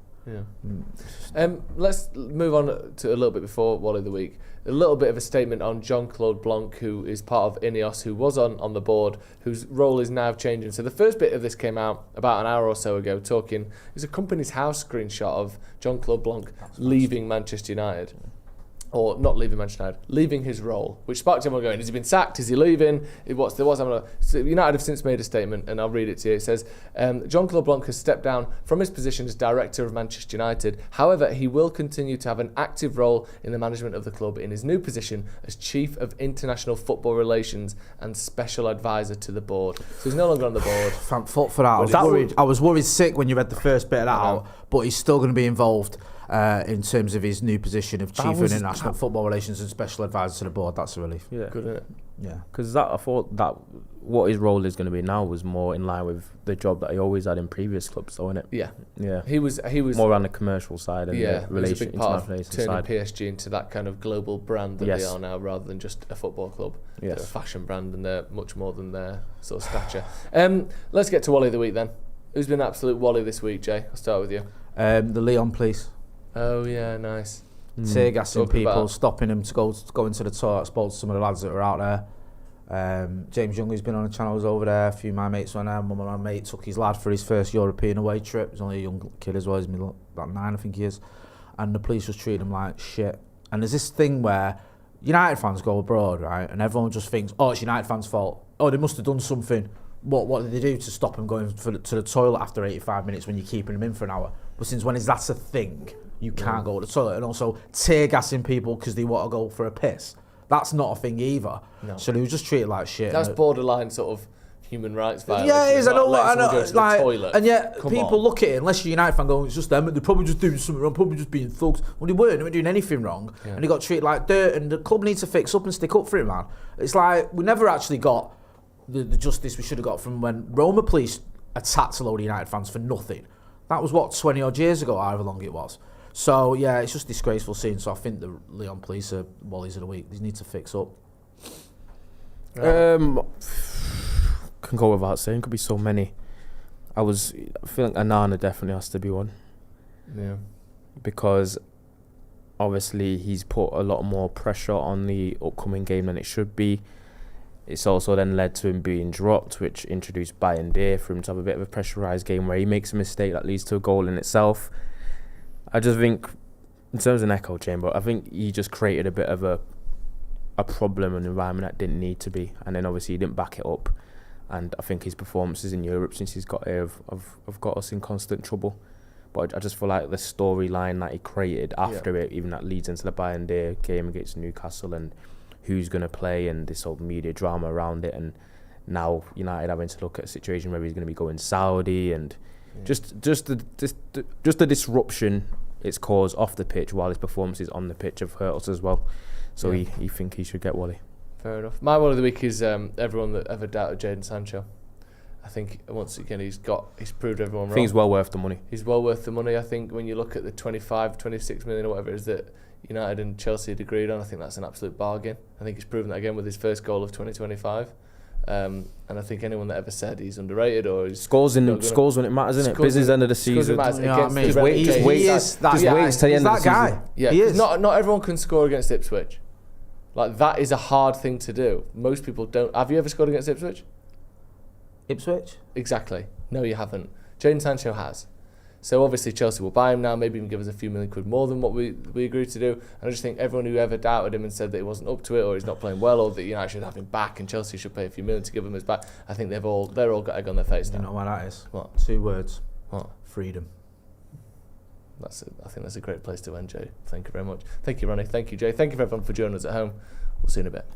Let's move on to a little bit before Wally of the Week. A little bit of a statement on Jean-Claude Blanc, who is part of INEOS, who was on the board, whose role is now changing. So the first bit of this came out about an hour or so ago, talking, it's a company's house screenshot of Jean-Claude Blanc leaving Manchester United. Or not leaving Manchester United, leaving his role, which sparked everyone going, has he been sacked? Is he leaving? So United have since made a statement, and I'll read it to you. It says, Jean-Claude Blanc has stepped down from his position as director of Manchester United. However, he will continue to have an active role in the management of the club in his new position as Chief of International Football Relations and Special Advisor to the board. So he's no longer on the board. Thank fuck for that. I was worried sick when you read the first bit of that out, but he's still going to be involved in terms of his new position of Chief of International Football Relations and Special Advisor to the board. That's a relief. Yeah. Good, isn't it? Yeah. Because I thought that what his role is going to be now was more in line with the job that he always had in previous clubs, though, innit? Yeah. Yeah. He was more on the commercial side and the international relations turning side. PSG into that kind of global brand that they are now, rather than just a football club. Yes. They're a fashion brand, and they're much more than their sort of stature. Let's get to Wally of the Week then. Who's been absolute Wally this week, Jay? I'll start with you. The Lyon police. Oh yeah, nice. Tear gassing people, stopping them to go into the toilet. I spoke to some of the lads that were out there. James Young, who's been on the channel, was over there. A few of my mates went there. My mate took his lad for his first European away trip. He's only a young kid as well. He's about 9, I think he is. And the police just treated him like shit. And there's this thing where United fans go abroad, right? And everyone just thinks, oh, it's United fans' fault. Oh, they must have done something. What did they do to stop him going to the toilet after 85 minutes when you're keeping him in for an hour? But since when is that a thing? You can't go to the toilet. And also tear gassing people because they want to go for a piss. That's not a thing either. No. So he was just treated like shit. That's borderline sort of human rights violation. Yeah, it is. I know. Like, toilet. And yet people look at it, unless you're a United fan, going, it's just them. They're probably just doing something wrong. Probably just being thugs. Well, they weren't doing anything wrong, and they got treated like dirt. And the club needs to fix up and stick up for it, man. It's like we never actually got the justice we should have got from when Roma police attacked a load of United fans for nothing. That was 20 odd years ago, however long it was. So yeah, it's just disgraceful seeing. So I think the Lyon police are Wallies of the Week. They need to fix up. Can go without saying. Could be so many. I feeling Anana definitely has to be one. Yeah. Because obviously he's put a lot more pressure on the upcoming game than it should be. It's also then led to him being dropped, which introduced Bayern Day for him to have a bit of a pressurised game where he makes a mistake that leads to a goal in itself. I just think, in terms of an echo chamber, I think he just created a bit of a problem, an environment that didn't need to be, and then obviously he didn't back it up. And I think his performances in Europe since he's got here have got us in constant trouble. But I just feel like the storyline that he created after it, even that leads into the Bayern Day game against Newcastle and who's going to play and this whole media drama around it, and now United having to look at a situation where he's going to be going Saudi and just the disruption it's caused off the pitch while his performances on the pitch have hurt us as well. So he think he should get Wally. Fair enough. My one of the week is everyone that ever doubted Jadon Sancho. I think once again he's proved everyone wrong. I think he's well worth the money. He's well worth the money. I think when you look at the 26 million or whatever it is that United and Chelsea had agreed on, I think that's an absolute bargain. I think he's proven that again with his first goal of 2025. And I think anyone that ever said he's underrated or he's scores when it matters, isn't it? Busy's end of the season. Just wait till the end of the season. Yeah, he is. Not everyone can score against Ipswich. Like, that is a hard thing to do. Most people don't. Have you ever scored against Ipswich? Ipswich? Exactly. No, you haven't. Jadon Sancho has. So obviously Chelsea will buy him now, maybe even give us a few million quid more than what we agreed to do. And I just think everyone who ever doubted him and said that he wasn't up to it, or he's not playing well, or that United should have him back and Chelsea should pay a few million to give him his back, I think they're all got egg on their face now. You know what that is? What? 2 words. What? Freedom. I think that's a great place to end, Jay. Thank you very much. Thank you, Ronnie. Thank you, Jay. Thank you for everyone for joining us at home. We'll see you in a bit.